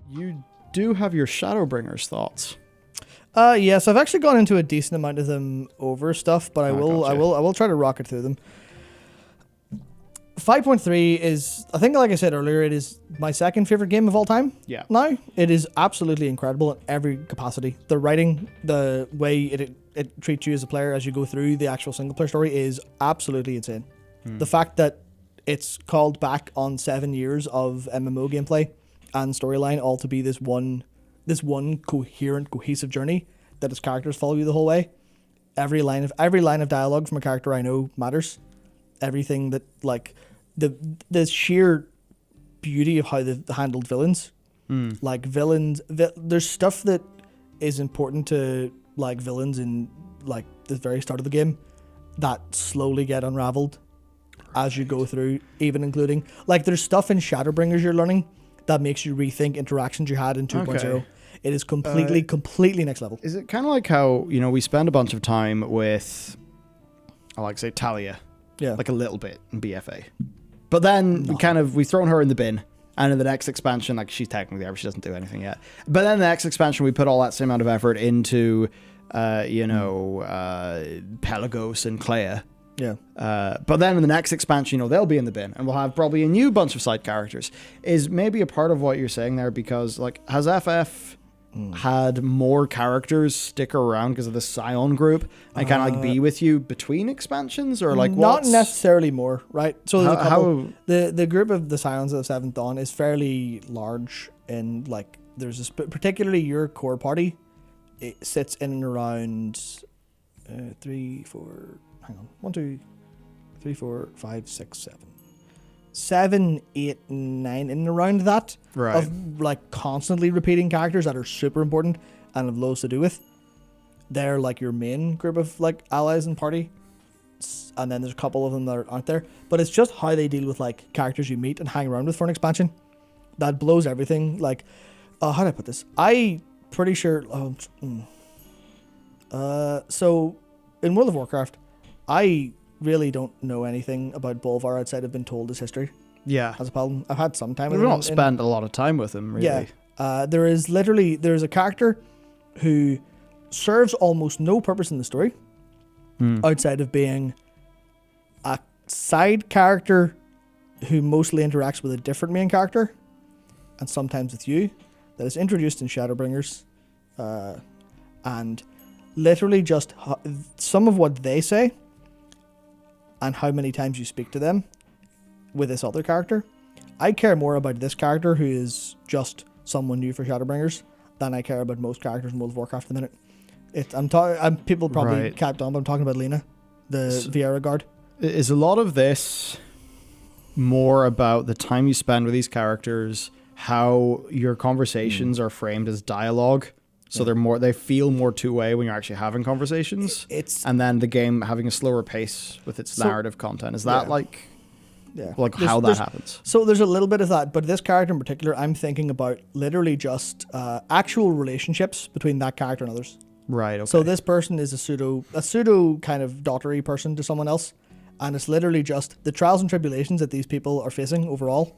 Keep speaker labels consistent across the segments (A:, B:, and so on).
A: you do have your Shadowbringers thoughts.
B: Yes, I've actually gone into a decent amount of them over stuff, but I will try to rocket through them. 5.3 is, I think, like I said earlier, it is my second favorite game of all time.
A: Yeah.
B: Now, it is absolutely incredible in every capacity. The writing, the way it treats you as a player as you go through the actual single player story is absolutely insane. The fact that it's called back on 7 years of MMO gameplay and storyline, all to be this one coherent, cohesive journey that its characters follow you the whole way. Every line of dialogue from a character I know matters. Everything that, like, the sheer beauty of how they've handled villains. Like villains, there's stuff that is important to like villains in like the very start of the game that slowly get unraveled as you go through, even including like there's stuff in Shadowbringers you're learning that makes you rethink interactions you had in 2.0. Okay. It is completely next level.
A: Is it kind of like how, you know, we spend a bunch of time with, I like to say Talia, like a little bit in BFA, but then we've thrown her in the bin, and in the next expansion, like she's technically there, but she doesn't do anything yet. But then the next expansion, we put all that same amount of effort into, Pelagos and Clea.
B: Yeah.
A: But then in the next expansion, you know, they'll be in the bin, and we'll have probably a new bunch of side characters. Is maybe a part of what you're saying there, because like has FF had more characters stick around because of the Scion group and kind of like be with you between expansions, or like
B: not necessarily more, right? So there's a couple, the group of the Scions of Seventh Dawn is fairly large, and like there's particularly your core party. It sits in and around 3, 4. Hang on, 1, 2, 3, 4, 5, 6, 7. 7, 8, 9, in and around that,
A: right,
B: of like constantly repeating characters that are super important and have loads to do with. They're like your main group of like allies and party, and then there's a couple of them that aren't there. But it's just how they deal with like characters you meet and hang around with for an expansion that blows everything. Like, how do I put this? I pretty sure. So in World of Warcraft, I really don't know anything about Bolvar outside of been told his history.
A: Yeah.
B: As a paladin. I've had some time with him.
A: We've not spent a lot of time with him, really.
B: Yeah. There's a character who serves almost no purpose in the story outside of being a side character who mostly interacts with a different main character and sometimes with you, that is introduced in Shadowbringers, and literally just some of what they say and how many times you speak to them with this other character. I care more about this character, who is just someone new for Shadowbringers, than I care about most characters in World of Warcraft at the minute. People probably capped on, but I'm talking about Lena, the Vieira guard.
A: Is a lot of this more about the time you spend with these characters, how your conversations are framed as dialogue? So they feel more two-way when you're actually having conversations. And then the game having a slower pace with its narrative content. Is that how that happens? So there's a little bit of that, but this character in particular, I'm thinking about literally just actual relationships between that character and others. Right. Okay.
B: So this person is a pseudo kind of daughtery person to someone else, and it's literally just the trials and tribulations that these people are facing overall,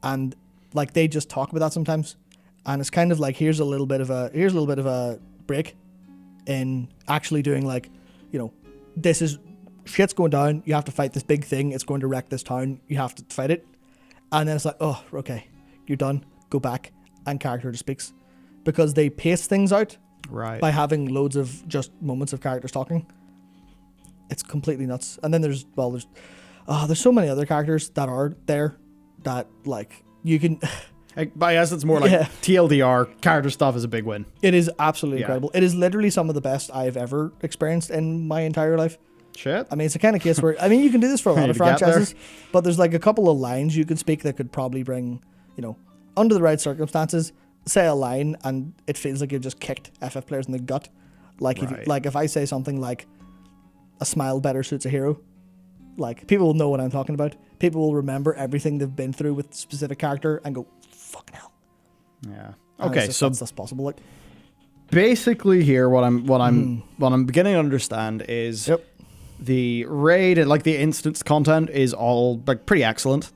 B: and like they just talk about that sometimes. And it's kind of like here's a little bit of a break in actually doing, like, you know, this is shit's going down. You have to fight this big thing. It's going to wreck this town. You have to fight it. And then it's like, oh, okay, you're done. Go back, and character just speaks, because they pace things out by having loads of just moments of characters talking. It's completely nuts. And then there's so many other characters that are there that like you can.
A: I guess it's more like TLDR, character stuff is a big win.
B: It is absolutely incredible. It is literally some of the best I've ever experienced in my entire life.
A: Shit.
B: I mean, it's the kind of case where, I mean, you can do this for a lot of franchises, but there's like a couple of lines you could speak that could probably bring, you know, under the right circumstances, say a line and it feels like you've just kicked FF players in the gut. Like, if I say something like, a smile better suits a hero, like, people will know what I'm talking about. People will remember everything they've been through with a specific character and go, fucking hell.
A: Yeah.
B: Okay, so that's possible. Like,
A: basically, here what I'm beginning to understand is the raid and like the instance content is all like pretty excellent.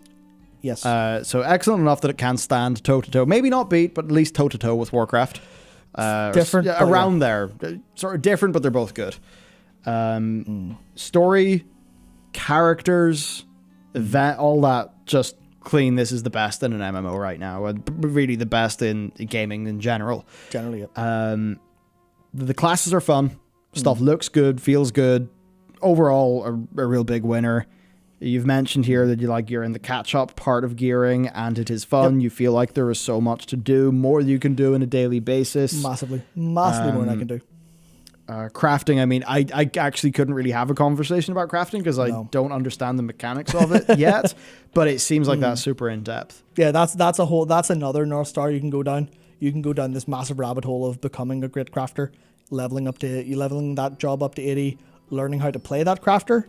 B: Yes.
A: So excellent enough that it can stand toe-to-toe. Maybe not beat, but at least toe-to-toe with Warcraft.
B: Different.
A: Around there. Sort of different, but they're both good. Story, characters, event, all that, just clean. This is the best in an MMO right now. And really the best in gaming in general.
B: Generally, yeah.
A: The classes are fun. Stuff looks good, feels good. Overall, a real big winner. You've mentioned here that you're in the catch-up part of gearing, and it is fun. Yep. You feel like there is so much to do, more you can do on a daily basis.
B: Massively more than I can do.
A: Crafting, I mean, I actually couldn't really have a conversation about crafting because I don't understand the mechanics of it yet, but it seems like that's super in-depth.
B: Yeah, that's another North Star you can go down. You can go down this massive rabbit hole of becoming a great crafter, leveling that job up to 80, learning how to play that crafter,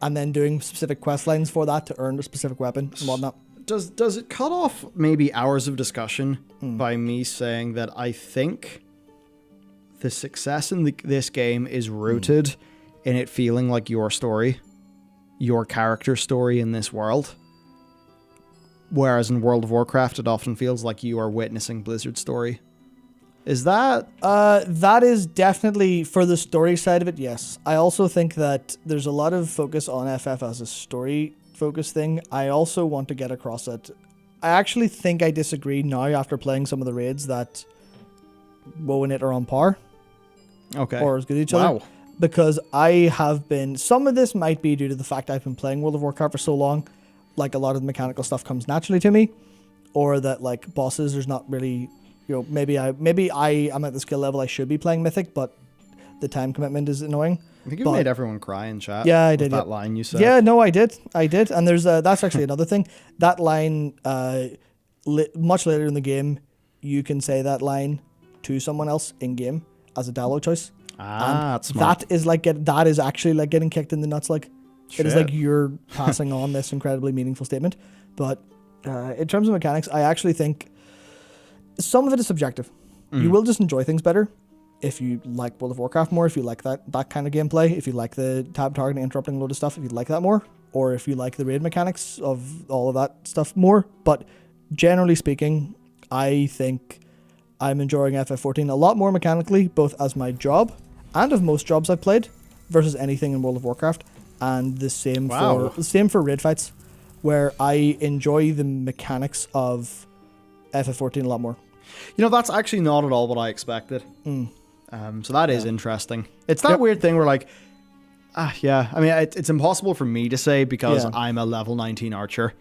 B: and then doing specific quest lines for that to earn a specific weapon and whatnot.
A: Does it cut off maybe hours of discussion by me saying that I think the success in this game is rooted in it feeling like your story, your character story in this world? Whereas in World of Warcraft, it often feels like you are witnessing Blizzard's story. Is that...
B: that is definitely, for the story side of it, yes. I also think that there's a lot of focus on FF as a story-focused thing. I also want to get across that I actually think I disagree now after playing some of the raids that WoW and it are on par.
A: Okay.
B: Or as good as each other. Because I have been... Some of this might be due to the fact I've been playing World of Warcraft for so long. Like, a lot of the mechanical stuff comes naturally to me. Or that, like, bosses, there's not really... maybe I am at the skill level I should be playing Mythic, but the time commitment is annoying.
A: I think you made everyone cry in chat.
B: Yeah, I did.
A: That line you said.
B: Yeah, no, I did. And there's that's actually another thing. That line, much later in the game, you can say that line to someone else in game as a dialogue choice.
A: That's smart.
B: That is actually like getting kicked in the nuts. Like, it is like you're passing on this incredibly meaningful statement. But in terms of mechanics, I actually think some of it is subjective. You will just enjoy things better if you like World of Warcraft more, if you like that kind of gameplay, if you like the tab targeting, interrupting a load of stuff, if you like that more, or if you like the raid mechanics of all of that stuff more. But generally speaking, I think I'm enjoying FF14 a lot more mechanically, both as my job and of most jobs I've played, versus anything in World of Warcraft. And the same for raid fights, where I enjoy the mechanics of FF14 a lot more.
A: That's actually not at all what I expected. So that is interesting. It's that weird thing where like, I mean, it's impossible for me to say because I'm a level 19 archer.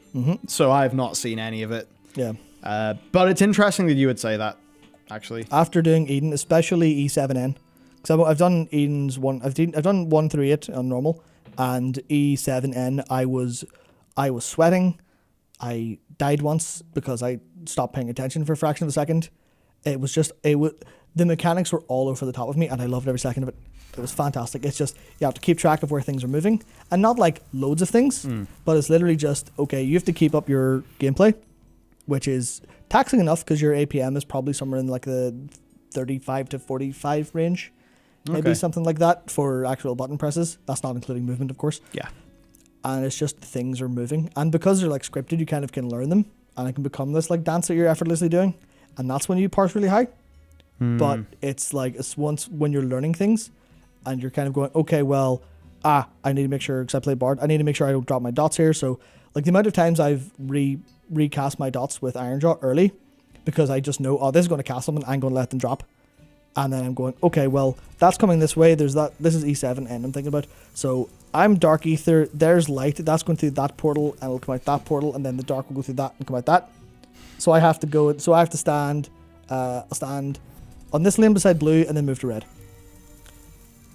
A: So I've not seen any of it.
B: Yeah.
A: But it's interesting that you would say that, actually.
B: After doing Eden, especially E7N, because I've done Eden's one, I've done 1 through 8 on normal, and E7N, I was sweating. I died once because I stopped paying attention for a fraction of a second. It was just, the mechanics were all over the top of me, and I loved every second of it. It was fantastic. It's just, you have to keep track of where things are moving, and not like loads of things, but it's literally just, okay, you have to keep up your gameplay, which is taxing enough because your APM is probably somewhere in like the 35 to 45 range, maybe something like that for actual button presses. That's not including movement, of course.
A: Yeah.
B: And it's just things are moving, and because they're like scripted, you kind of can learn them, and it can become this like dance that you're effortlessly doing, and that's when you parse really high. But it's like, it's once when you're learning things and you're kind of going, okay, well, I need to make sure, because I play Bard, I need to make sure I don't drop my dots here. So like the amount of times I've recast my dots with Ironjaw early because I just know, this is going to cast something, I'm going to let them drop. And then I'm going, okay, well, that's coming this way. There's that. This is E7 and I'm thinking about. So I'm Dark Ether. There's light. That's going through that portal and it'll come out that portal. And then the dark will go through that and come out that. So I have to stand on this lane beside blue and then move to red.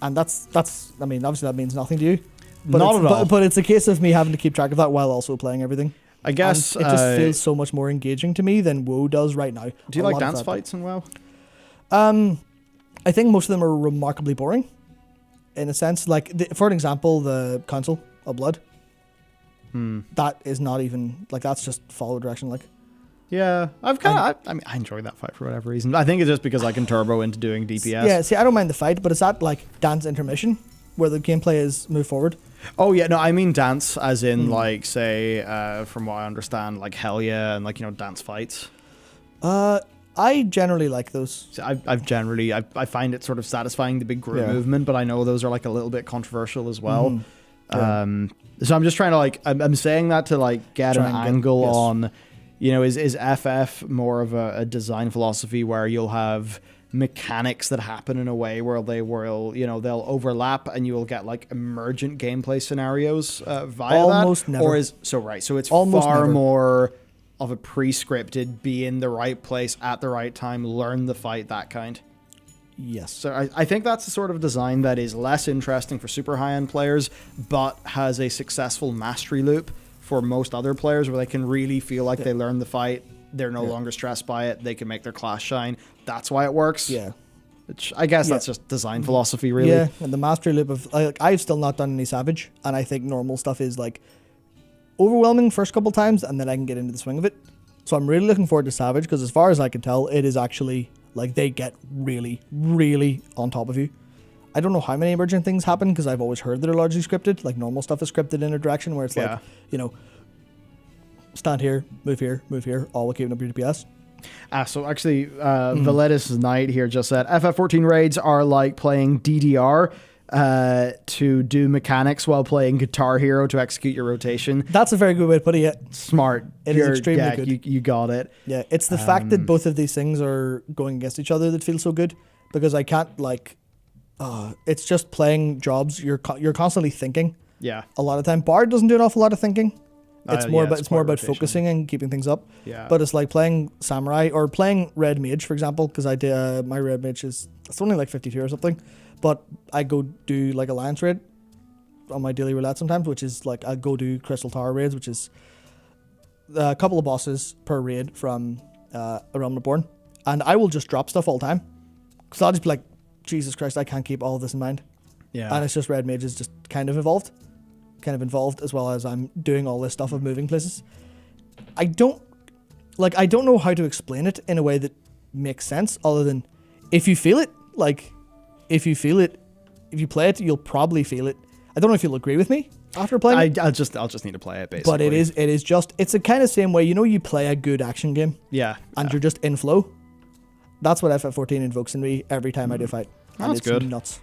B: And that's I mean, obviously that means nothing to you. But
A: not at all.
B: But it's a case of me having to keep track of that while also playing everything.
A: I guess
B: and it just feels so much more engaging to me than WoW does right now.
A: Do you like dance fights in WoW?
B: I think most of them are remarkably boring. In a sense, like for an example, the Council of Blood. That is not even like, that's just follow direction. Like,
A: yeah, I enjoy that fight for whatever reason. I think it's just because I can turbo into doing DPS.
B: Yeah, see, I don't mind the fight, but it's that like dance intermission where the gameplay is move forward.
A: Oh yeah, no, I mean dance, as in like say, from what I understand, like Hell Yeah and like dance fights.
B: I generally like those.
A: So I find it sort of satisfying, the big group movement, but I know those are like a little bit controversial as well. So I'm just trying to like I'm saying that to like get an angle on, is FF more of a design philosophy where you'll have mechanics that happen in a way where they'll overlap and you will get like emergent gameplay scenarios via
B: almost
A: that?
B: Never.
A: Or so it's
B: almost
A: far
B: never.
A: more of a pre-scripted, be in the right place at the right time, learn the fight, that kind.
B: Yes.
A: So I think that's the sort of design that is less interesting for super high-end players, but has a successful mastery loop for most other players where they can really feel like they learn the fight. They're no longer stressed by it. They can make their class shine. That's why it works.
B: Yeah.
A: Which I guess that's just design philosophy, really.
B: Yeah, and the mastery loop of I've still not done any Savage, and I think normal stuff is like overwhelming first couple times, and then I can get into the swing of it. So I'm really looking forward to Savage, because as far as I can tell, it is actually like they get really, really on top of you. I don't know how many emergent things happen, because I've always heard they're largely scripted. Like normal stuff is scripted in a direction where it's like, stand here, move here, all while keeping up your DPS.
A: So actually, Valetis Knight here just said, FF14 raids are like playing DDR to do mechanics while playing Guitar Hero to execute your rotation.
B: That's a very good way to put it.
A: Smart.
B: It is extremely good.
A: You got it.
B: Yeah, it's the fact that both of these things are going against each other that feels so good, because I can't it's just playing jobs. You're constantly thinking.
A: Yeah.
B: A lot of time, Bard doesn't do an awful lot of thinking. It's more about focusing and keeping things up.
A: Yeah.
B: But it's like playing Samurai or playing Red Mage, for example, because I did my Red Mage it's only like 52 or something, but I go do like Alliance raid on my daily roulette sometimes, which is like I go do Crystal Tower raids, which is a couple of bosses per raid from A Realm Reborn, and I will just drop stuff all the time, because I'll just be like, Jesus Christ, I can't keep all of this in mind. Yeah. And it's just Red Mage is just kind of involved, as well as I'm doing all this stuff of moving places. I don't know how to explain it in a way that makes sense, other than if you feel it, if you play it, you'll probably feel it. I don't know if you'll agree with me after playing it.
A: I'll just need to play it, basically.
B: But it's the kind of same way, you play a good action game.
A: Yeah.
B: And you're just in flow. That's what FF14 invokes in me every time I do fight.
A: That's good.
B: Nuts.